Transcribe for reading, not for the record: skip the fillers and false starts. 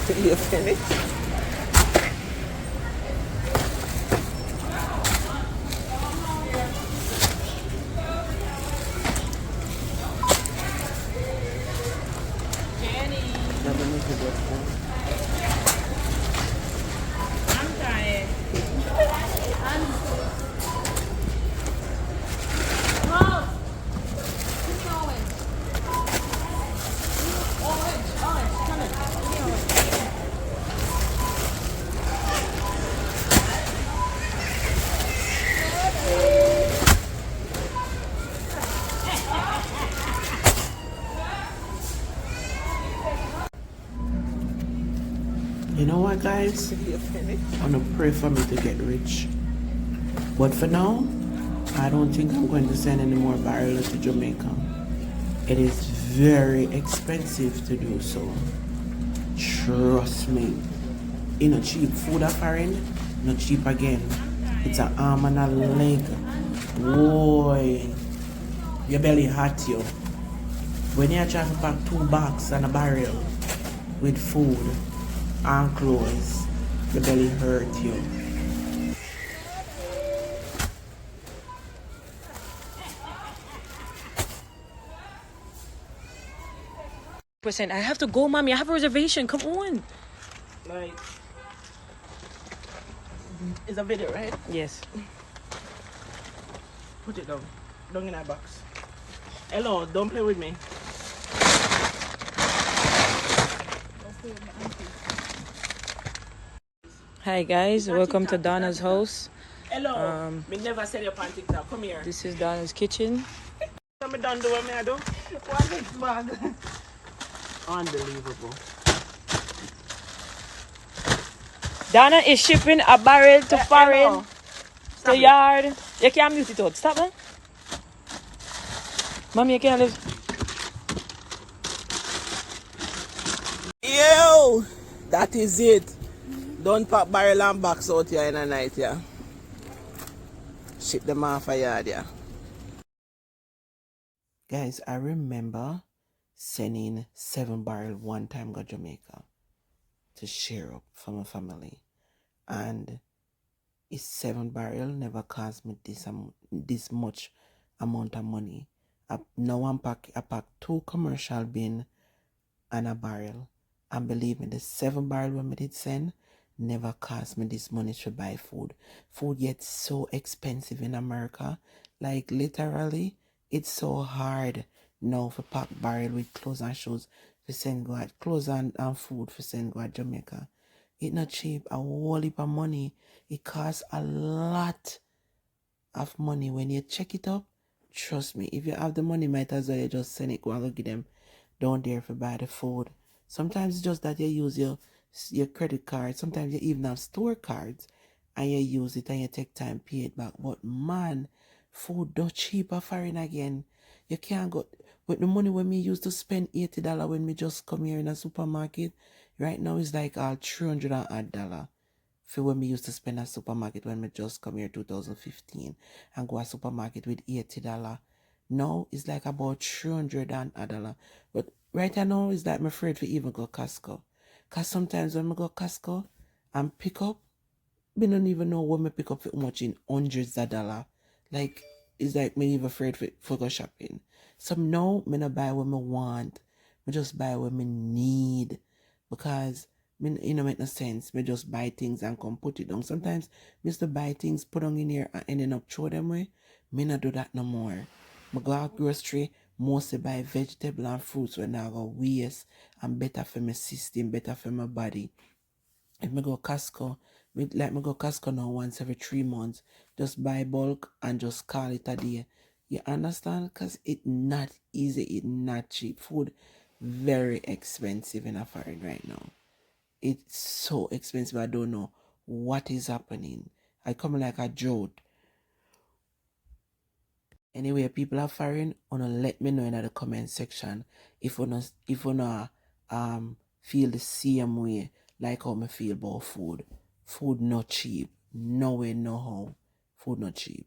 You finished? You know what, guys? I'm gonna pray for me to get rich. But for now, I don't think I'm going to send any more barrels to Jamaica. It is very expensive to do so. Trust me. You know, cheap food are foreign, not cheap again. It's an arm and a leg. Boy, your belly hot you. When you try to pack 2 bags and a barrel with food and clothes, your belly hurt you. I have to go, mommy. I have a reservation. Come on. Like, it's a video, right? Yes. Put it down. Down in that box. Hello, don't play with me. Hi guys, welcome to Donna's house. Hello. Me never said you on TikTok. Come here. This is Donna's kitchen. Let me done do what me I do. What is bag? Unbelievable. Donna is shipping a barrel to foreign, to yard. You can't mute it out. Stop, man. Mommy, you can't live. Yo! That is it. Don't pack barrel and box out here in the night, yeah. Ship them off a yard, yeah. Guys, I remember sending 7 barrel one time to Jamaica to share up for my family. And it's 7 barrel never cost me this much amount of money. Now I pack 2 commercial bin and a barrel. And believe me, the 7 barrel when I did send never cost me this money to buy food. Food gets so expensive in America. Like literally, it's so hard now for pack barrel with clothes and shoes for send go out. Clothes and food for send go out Jamaica. It's not cheap. A whole heap of money. It costs a lot of money. When you check it up, trust me, if you have the money, might as well you just send it, go and go get them down there for buy the food. Sometimes it's just that you use your credit card. Sometimes you even have store cards and you use it and you take time pay it back. But man, food do cheaper foreign again. You can't go with the money when me used to spend $80 when me just come here in a supermarket. Right now it's like all $300 for when me used to spend at supermarket when me just come here 2015 and go a supermarket with $80. Now it's like about $300. But right now it's like I'm afraid to even go Costco. Cause sometimes when I go Costco and pick up, me don't even know what me pick up for much in hundreds of dollars. Like it's like me even afraid for go shopping. So now me not buy what me want. Me just buy what me need. Because me make no sense. Me just buy things and come put it down. Sometimes me used to buy things, put them in here and ending up throw them away. Me not do that no more. Me go out grocery, mostly buy vegetable and fruits when I go waste and better for my system, better for my body. If me go Costco, me go Costco now once every 3 months. Just buy bulk and just call it a day. You understand? Because it's not easy, it's not cheap. Food very expensive in a foreign right now. It's so expensive. I don't know what is happening. I come like a drought. Anyway, people are foreign, wanna let me know in the comment section if you feel the same way like how me feel about food. Food not cheap. No way, no how. Food not cheap.